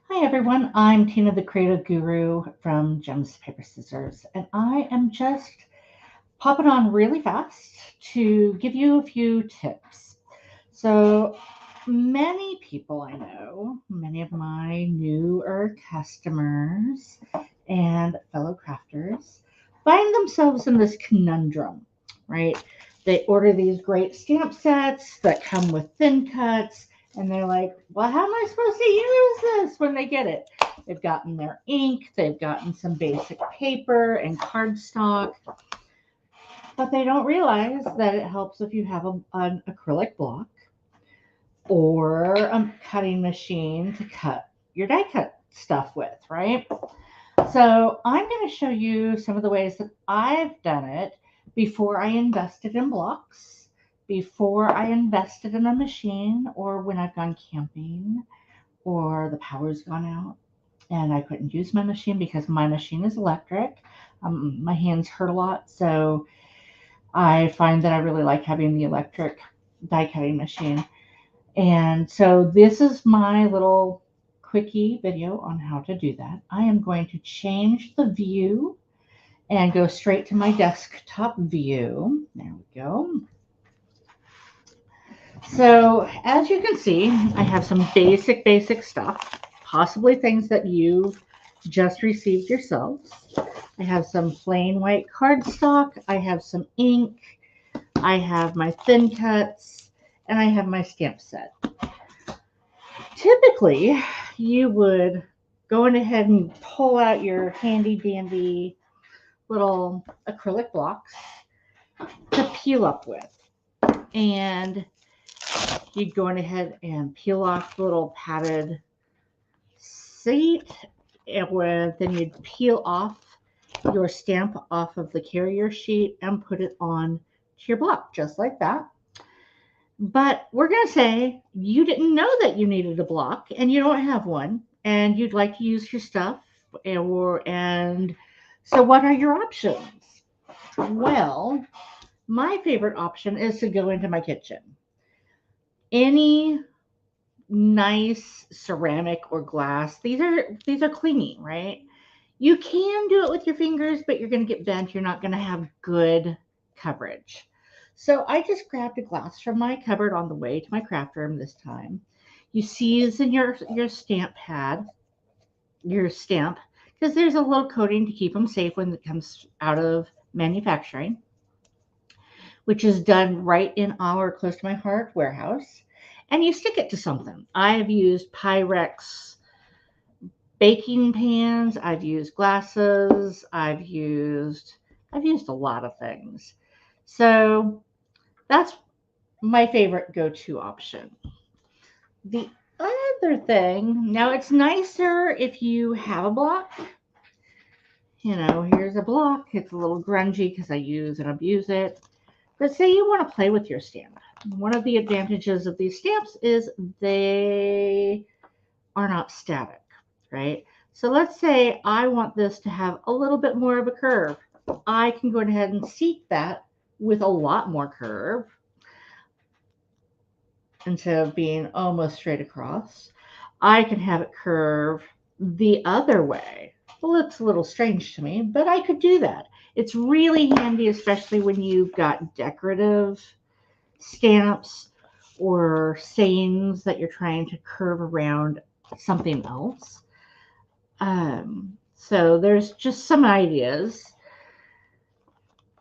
Hi everyone, I'm Tina the Creative Guru from Gems, Paper, Scissors, and I am just popping on really fast to give you a few tips. So, many people I know, many of my newer customers and fellow crafters find themselves in this conundrum, right? They order these great stamp sets that come with thin cuts, and they're like, well, how am I supposed to use this when they get it? They've gotten their ink, they've gotten some basic paper and cardstock, but they don't realize that it helps if you have an acrylic block or a cutting machine to cut your die cut stuff with, right? So I'm going to show you some of the ways that I've done it before I invested in blocks, before I invested in a machine, or when I've gone camping or the power's gone out and I couldn't use my machine because my machine is electric. My hands hurt a lot, so I find that I really like having the electric die cutting machine. And so this is my little quickie video on how to do that. I am going to change the view and go straight to my desktop view. There we go. So as you can see, I have some basic stuff, possibly things that you've just received yourselves. I have some plain white cardstock. I have some ink. I have my thin cuts, and I have my stamp set. Typically, you would go on ahead and pull out your handy dandy little acrylic blocks to peel up with. And you'd go on ahead and peel off the little padded seat, and then you'd peel off your stamp off of the carrier sheet and put it on to your block, just like that. But we're going to say you didn't know that you needed a block and you don't have one and you'd like to use your stuff. And so, what are your options? Well, my favorite option is to go into my kitchen. Any nice ceramic or glass, these are cleaning, right? You can do it with your fingers, but you're going to get bent. You're not going to have good coverage. So I just grabbed a glass from my cupboard on the way to my craft room this time. You season your stamp pad, your stamp, because there's a little coating to keep them safe when it comes out of manufacturing, which is done right in our close to my heart warehouse. And you stick it to something. I have used Pyrex baking pans, I've used glasses, I've used a lot of things. So that's my favorite go-to option. The other thing, now it's nicer if you have a block. Here's a block. It's a little grungy because I use and abuse it. But say you want to play with your stamp. One of the advantages of these stamps is they are not static, right? So let's say I want this to have a little bit more of a curve. I can go ahead and seat that with a lot more curve instead of being almost straight across. I can have it curve the other way. Well, it's a little strange to me, but I could do that. It's really handy, especially when you've got decorative stamps or sayings that you're trying to curve around something else. So there's just some ideas.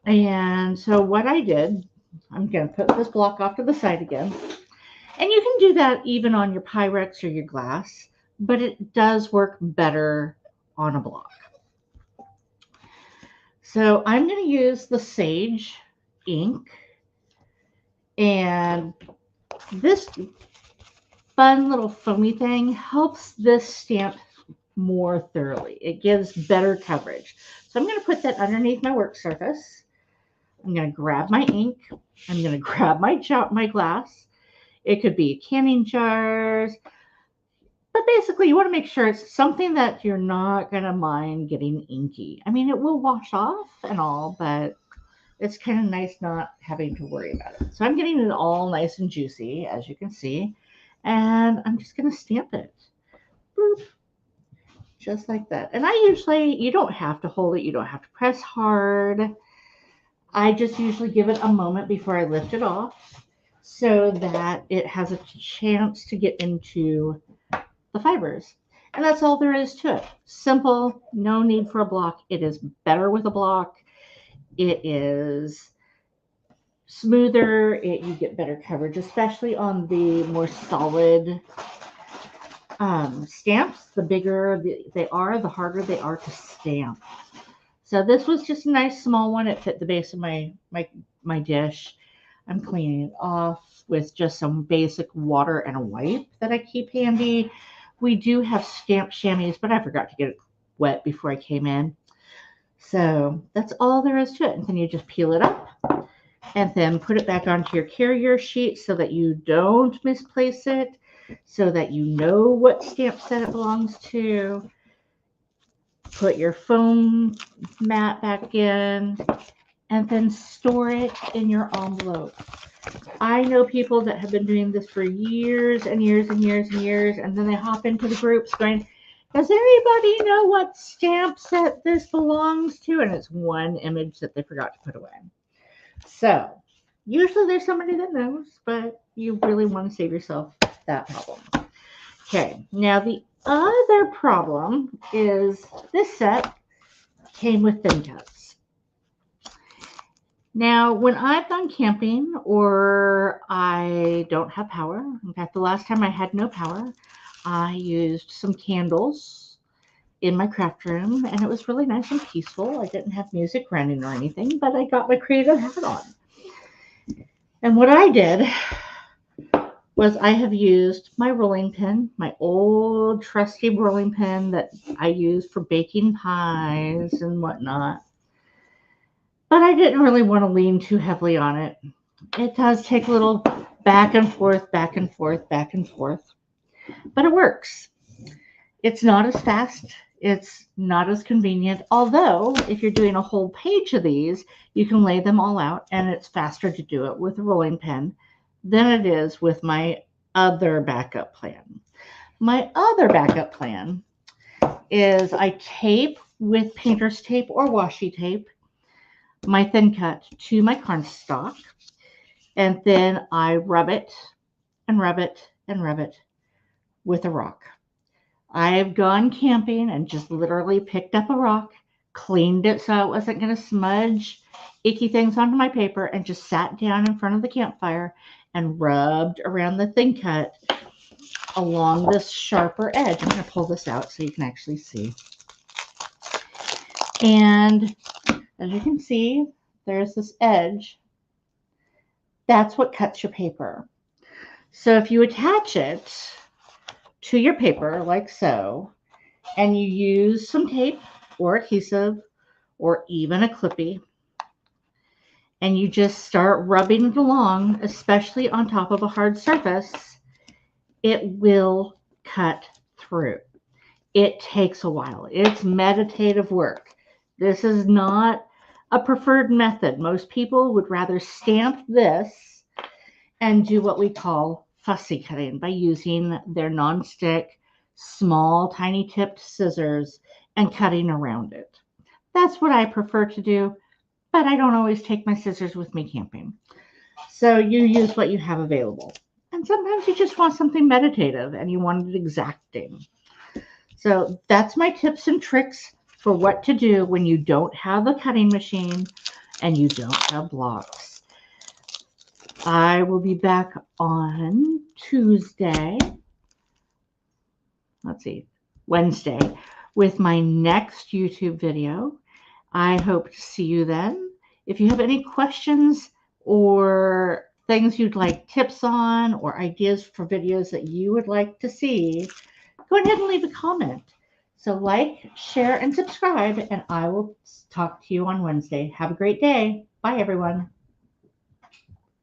And so what I did, I'm going to put this block off to the side again. And you can do that even on your Pyrex or your glass, but it does work better on a block. So I'm going to use the Sage ink, and this fun little foamy thing helps this stamp more thoroughly. It gives better coverage. So I'm going to put that underneath my work surface. I'm going to grab my ink. I'm going to grab my glass. It could be canning jars. But basically, you want to make sure it's something that you're not going to mind getting inky. I mean, it will wash off and all, but it's kind of nice not having to worry about it. So I'm getting it all nice and juicy, as you can see. And I'm just going to stamp it. Boop. just like that. And I usually, you don't have to hold it. You don't have to press hard. I just usually give it a moment before I lift it off so that it has a chance to get into the fibers. And that's all there is to it. Simple, no need for a block. It is better with a block. It is smoother. You get better coverage, especially on the more solid stamps. The bigger they are, the harder they are to stamp. So this was just a nice small one. It fit the base of my dish. I'm cleaning it off with just some basic water and a wipe that I keep handy. We do have stamp chamois, but I forgot to get it wet before I came in. So that's all there is to it. And then you just peel it up and then put it back onto your carrier sheet so that you don't misplace it, so that you know what stamp set it belongs to. Put your foam mat back in and then store it in your envelope. I know people that have been doing this for years and years and years and years, and then they hop into the groups going, does anybody know what stamp set this belongs to? And it's one image that they forgot to put away. So usually there's somebody that knows, but you really want to save yourself that problem. Okay, now the other problem is this set came with thincuts. Now, when I've gone camping or I don't have power, in fact, the last time I had no power, I used some candles in my craft room, and it was really nice and peaceful. I didn't have music running or anything, but I got my creative hat on. And what I did was I have used my rolling pin, my old trusty rolling pin that I use for baking pies and whatnot. But I didn't really want to lean too heavily on it. It does take a little back and forth, back and forth, back and forth. But it works. It's not as fast. It's not as convenient. Although, if you're doing a whole page of these, you can lay them all out, and it's faster to do it with a rolling pin than it is with my other backup plan. My other backup plan is I tape with painter's tape or washi tape my thin cut to my cardstock, and then I rub it and rub it and rub it with a rock. I've gone camping and just literally picked up a rock, cleaned it so it wasn't going to smudge icky things onto my paper, and just sat down in front of the campfire and rubbed around the thin cut along this sharper edge. I'm going to pull this out so you can actually see. And as you can see, there's this edge. That's what cuts your paper. So if you attach it to your paper like so, and you use some tape or adhesive or even a clippy, and you just start rubbing it along, especially on top of a hard surface, it will cut through. It takes a while. It's meditative work. This is not a preferred method. Most people would rather stamp this and do what we call fussy cutting by using their non-stick, small, tiny tipped scissors and cutting around it. That's what I prefer to do, but I don't always take my scissors with me camping. So you use what you have available. And sometimes you just want something meditative and you want it exacting. So that's my tips and tricks for what to do when you don't have a cutting machine and you don't have blocks. I will be back on Wednesday, with my next YouTube video. I hope to see you then. If you have any questions or things you'd like tips on or ideas for videos that you would like to see, go ahead and leave a comment. So like, share, and subscribe, and I will talk to you on Wednesday. Have a great day. Bye, everyone.